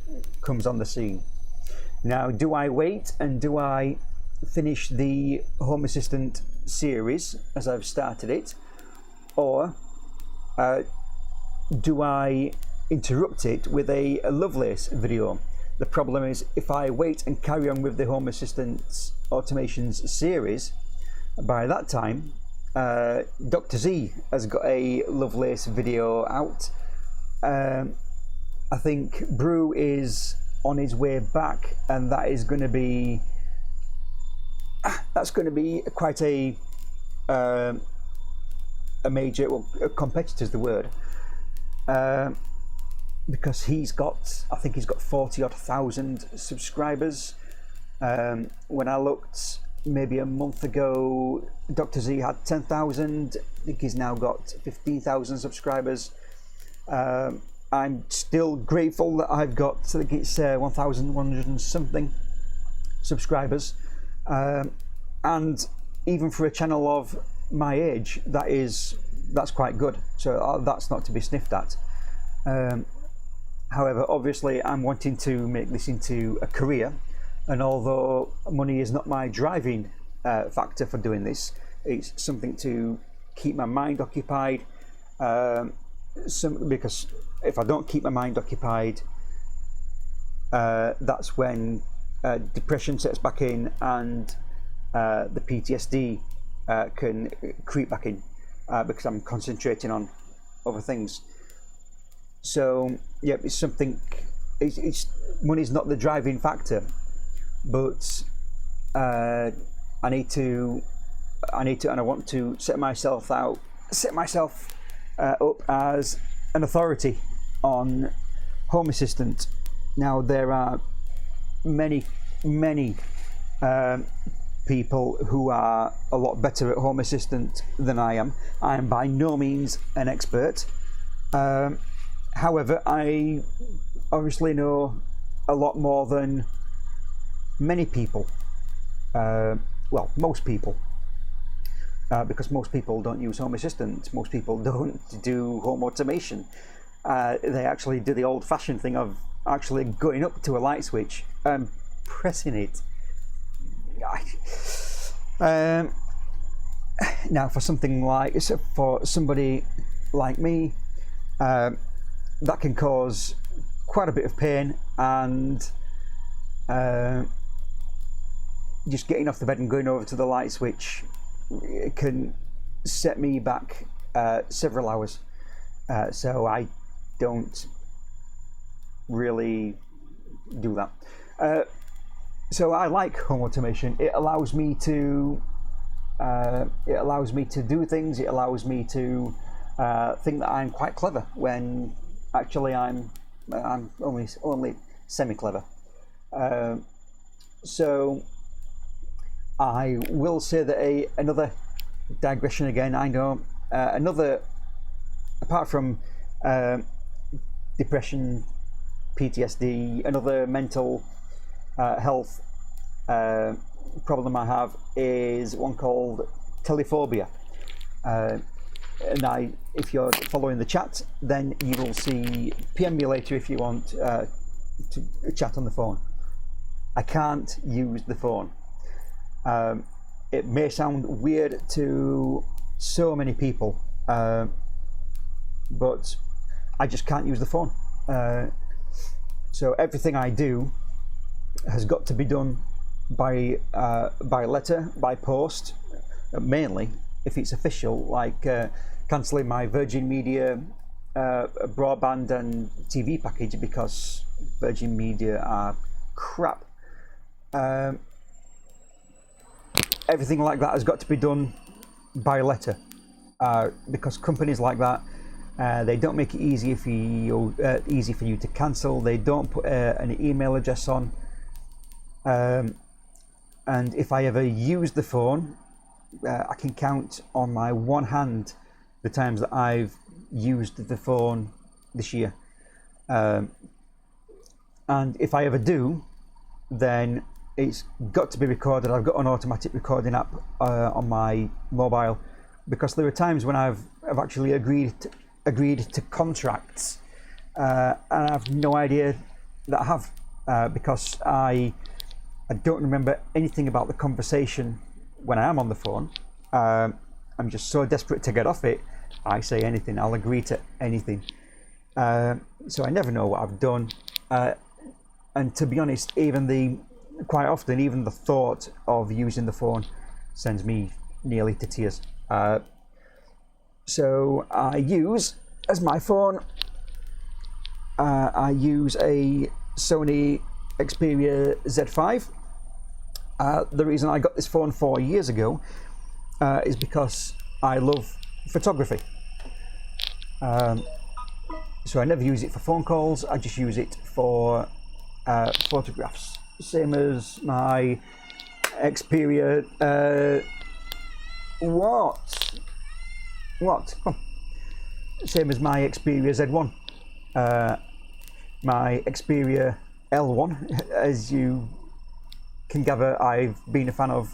comes on the scene. Now, do I wait and do I finish the Home Assistant series as I've started it, or do I interrupt it with a Lovelace video? The problem is, if I wait and carry on with the Home Assistant Automations series, by that time Dr. Z has got a Lovelace video out. I think Brew is on his way back, and that is going to be quite a major, well, a competitor's the word, because I think he's got 40,000 subscribers. When I looked maybe a month ago, Dr. Z had 10,000. I think he's now got 15,000 subscribers. I'm still grateful that I've got, I think it's 1,100 and something subscribers, and even for a channel of my age, that's quite good. So that's not to be sniffed at. However, obviously, I'm wanting to make this into a career, and although money is not my driving factor for doing this, it's something to keep my mind occupied. Because if I don't keep my mind occupied, that's when depression sets back in, and the PTSD can creep back in, because I'm concentrating on other things. So yeah, it's something. It's money's not the driving factor, but I need to, and I want to set myself up as an authority on Home Assistant. Now, there are many people who are a lot better at Home Assistant than I am. I am by no means an expert. However, I obviously know a lot more than many people. Well, most people. Because most people don't use Home Assistant. Most people don't do home automation. They actually do the old-fashioned thing of actually going up to a light switch and pressing it. Now, for somebody like me, that can cause quite a bit of pain, and just getting off the bed and going over to the light switch, it can set me back several hours. So I don't really do that. So I like home automation. It allows me to do things. It allows me to think that I'm quite clever, when actually I'm only semi-clever. So I will say that another digression again. I know another, apart from depression, PTSD, another mental health problem I have is one called telephobia. And if you're following the chat, then you will see, PM me later if you want to chat on the phone. I can't use the phone. It may sound weird to so many people, but I just can't use the phone. So everything I do has got to be done by letter, by post, mainly if it's official, like cancelling my Virgin Media broadband and TV package because Virgin Media are crap. Everything like that has got to be done by letter, because companies like that, they don't make it easy for you to cancel. They don't put an email address on, and if I ever use the phone, I can count on my one hand the times that I've used the phone this year. And if I ever do, then it's got to be recorded. I've got an automatic recording app on my mobile, because there are times when I've actually agreed to contracts and I have no idea that I have, because I don't remember anything about the conversation when I am on the phone. I'm just so desperate to get off it, I say anything, I'll agree to anything. So I never know what I've done, and to be honest, quite often even the thought of using the phone sends me nearly to tears. So I use, as my phone, I use a Sony Xperia Z5. The reason I got this phone 4 years ago is because I love photography. So I never use it for phone calls, I just use it for photographs. Same as my Xperia. What? Come on. Same as my Xperia Z1. My Xperia L1, as you can gather, I've been a fan of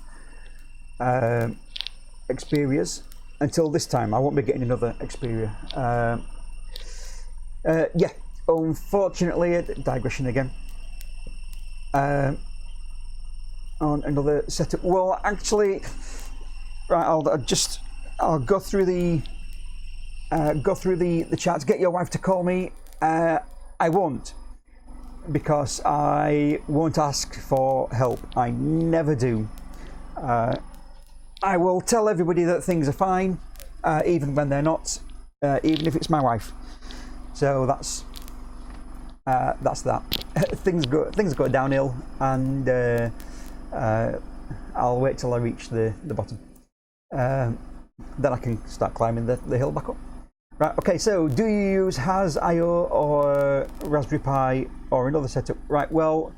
Xperias until this time. I won't be getting another Xperia. Yeah, unfortunately, digression again. On another setup. Well, actually, right. I'll go through the chat. Get your wife to call me. I won't, because I won't ask for help. I never do. I will tell everybody that things are fine, even when they're not, even if it's my wife. So that's that. things go downhill, and I'll wait till I reach the bottom. Then I can start climbing the hill back up. Right, okay, so do you use Has.io or Raspberry Pi or another setup? Right, well,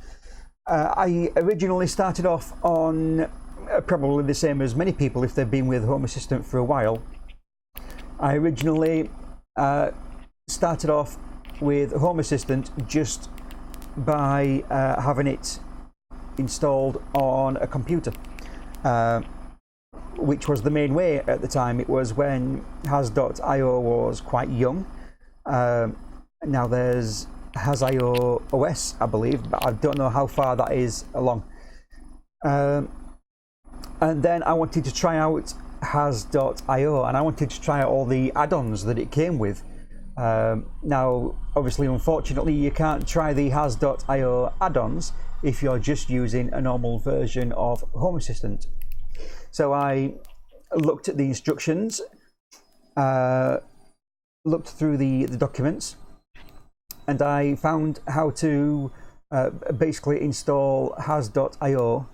I originally started off on probably the same as many people if they've been with Home Assistant for a while. I originally started off with Home Assistant just by having it installed on a computer, which was the main way at the time. It was when Has.io was quite young. Now there's Has.io OS, I believe, but I don't know how far that is along. And then I wanted to try out Has.io, and I wanted to try out all the add-ons that it came with. Now, obviously, unfortunately, you can't try the Has.io add-ons if you're just using a normal version of Home Assistant. So I looked at the instructions, looked through the documents, and I found how to basically install Has.io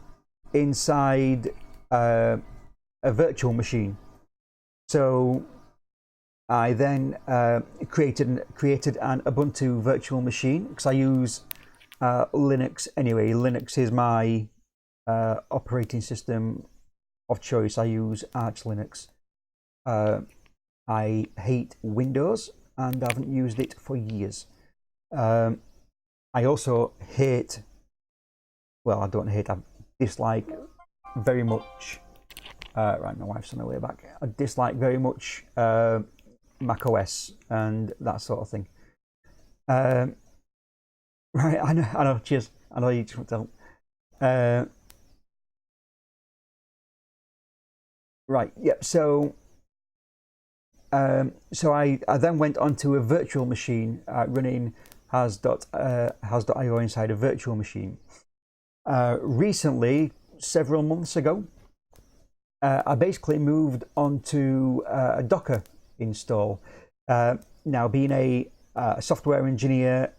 inside a virtual machine. So I then created an Ubuntu virtual machine, because I use Linux anyway. Linux is my operating system of choice. I use Arch Linux. I hate Windows, and I haven't used it for years. I also hate, well, I don't hate, I dislike very much, right, my wife's on her way back. I dislike very much Mac OS and that sort of thing. Right, I know, cheers. I know you just want to tell. Right, yeah, so I then went onto a virtual machine running Has.io inside a virtual machine. Recently, several months ago, I basically moved onto a Docker install. Now, being a software engineer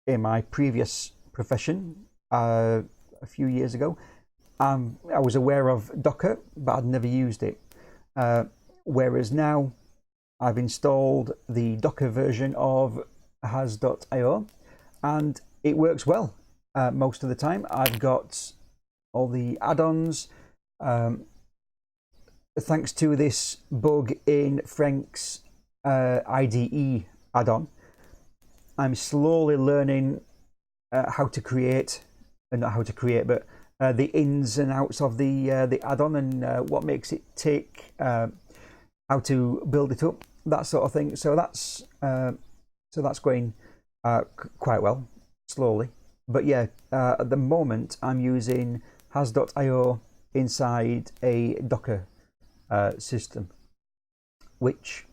in my previous profession a few years ago, I was aware of Docker, but I'd never used it. Whereas now I've installed the Docker version of Has.io, and it works well most of the time. I've got all the add-ons. Thanks to this bug in Frank's IDE add-on, I'm slowly learning how to create, not how to create, but the ins and outs of the add-on, and what makes it tick, how to build it up, that sort of thing. So that's so that's going quite well, slowly. But yeah, at the moment I'm using has.io inside a Docker system, which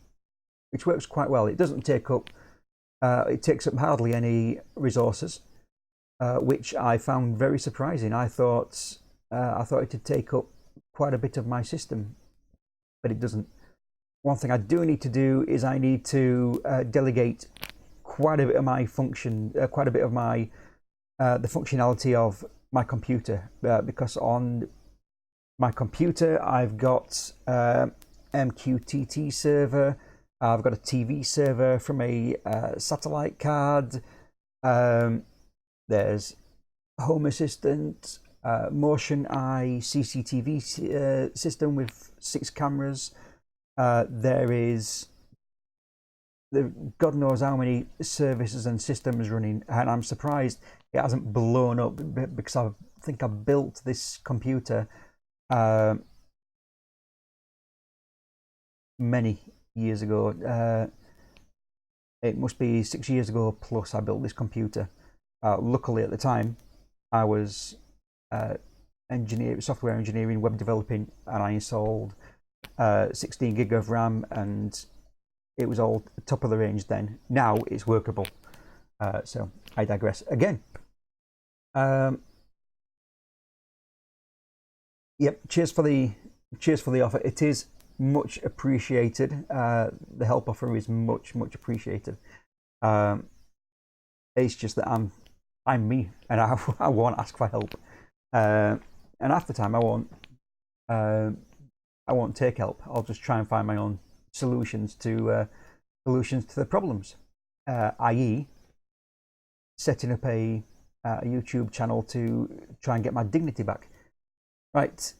works quite well. It doesn't take up it takes up hardly any resources, which I found very surprising. I thought it'd take up quite a bit of my system, but it doesn't. One thing I do need to do is I need to delegate quite a bit of my quite a bit of my the functionality of my computer, because on my computer I've got MQTT server, I've got a TV server from a satellite card, there's Home Assistant, Motion Eye CCTV system with 6 cameras. There is God knows how many services and systems running, and I'm surprised it hasn't blown up, because I think I built this computer many years ago. It must be 6 years ago plus I built this computer. Luckily at the time I was software engineering, web developing, and I installed 16 gig of RAM, and it was all top of the range then. Now it's workable. So I digress again. Yep, cheers for the offer. It is much appreciated. The help offer is much appreciated. It's just that I'm me, and I won't ask for help. And half the time I won't take help. I'll just try and find my own solutions to the problems, i.e. setting up a YouTube channel to try and get my dignity back. Right,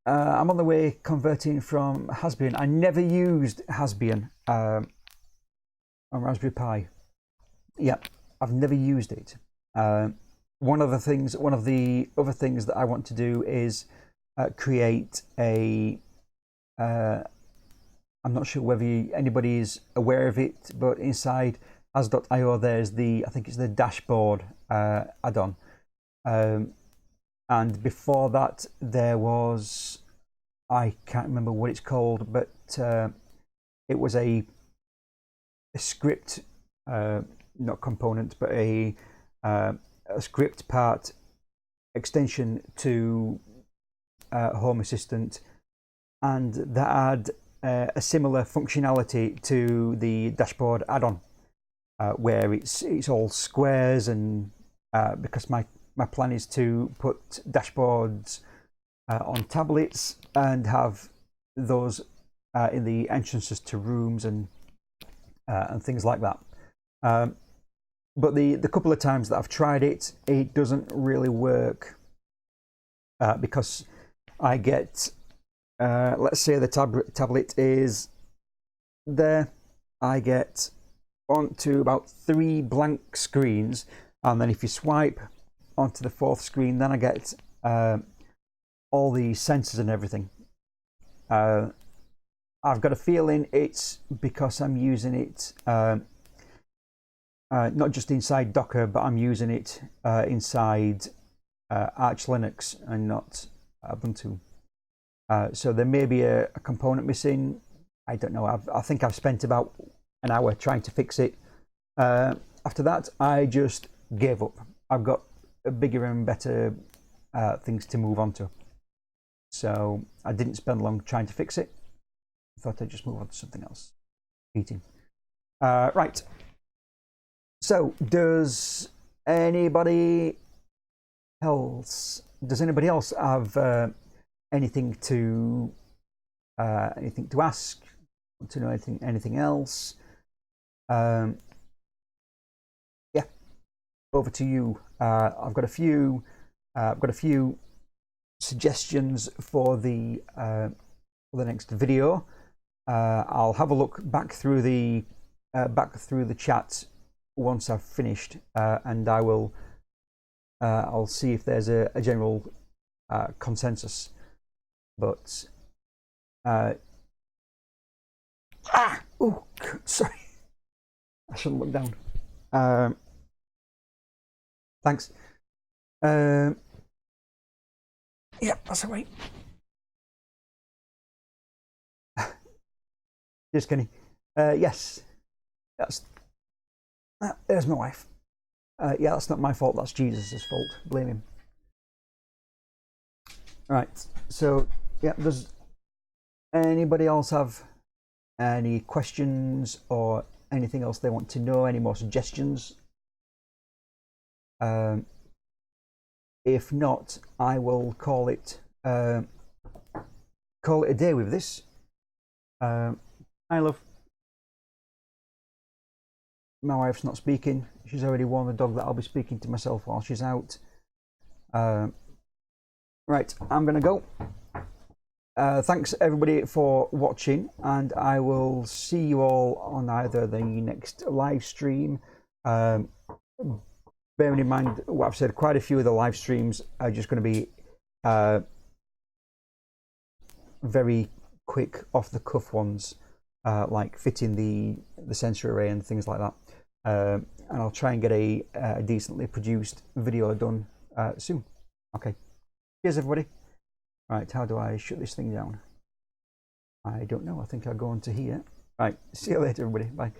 I'm on the way converting from Hasbian. I never used Hasbian on Raspberry Pi. Yeah, I've never used it. One of the other things that I want to do is create a I'm not sure whether anybody is aware of it, but inside has.io there's I think it's the dashboard add-on, and before that there was, I can't remember what it's called, but it was a script, not component, but a script part extension to Home Assistant, and that had a similar functionality to the dashboard add-on, where it's all squares, and because my plan is to put dashboards on tablets and have those in the entrances to rooms and things like that. But the couple of times that I've tried it, it doesn't really work, because I get, let's say the tablet is there, I get 1 to about 3 blank screens, and then if you swipe onto the 4th screen, then I get all the sensors and everything. I've got a feeling it's because I'm using it not just inside Docker, but I'm using it inside Arch Linux and not Ubuntu. So there may be a component missing. I don't know. I think I've spent about an hour trying to fix it. After that, I just gave up. I've got bigger and better things to move on to. So I didn't spend long trying to fix it. I thought I'd just move on to something else. Eating. Right. So does anybody else have anything to ask? Want to know anything else? Yeah, over to you. I've got a few suggestions for the next video. I'll have a look back through the chat once I've finished, and I'll see if there's a general consensus. But oh, sorry, I shouldn't look down. Thanks. Yeah, that's all right. Just kidding. Yes, there's my wife. Yeah, that's not my fault. That's Jesus's fault. Blame him. Right. So, yeah, does anybody else have any questions or anything else they want to know? Any more suggestions? If not, I will call it a day with this. I love. My wife's not speaking. She's already warned the dog that I'll be speaking to myself while she's out. Right, I'm gonna go. Thanks everybody for watching, and I will see you all on either the next live stream. Bearing in mind what I've said, quite a few of the live streams are just going to be very quick, off the cuff ones, like fitting the sensor array and things like that. And I'll try and get a decently produced video done soon. Okay, cheers everybody. Right, how do I shut this thing down? I don't know. I think I'll go on to here. Right, see you later everybody. Bye.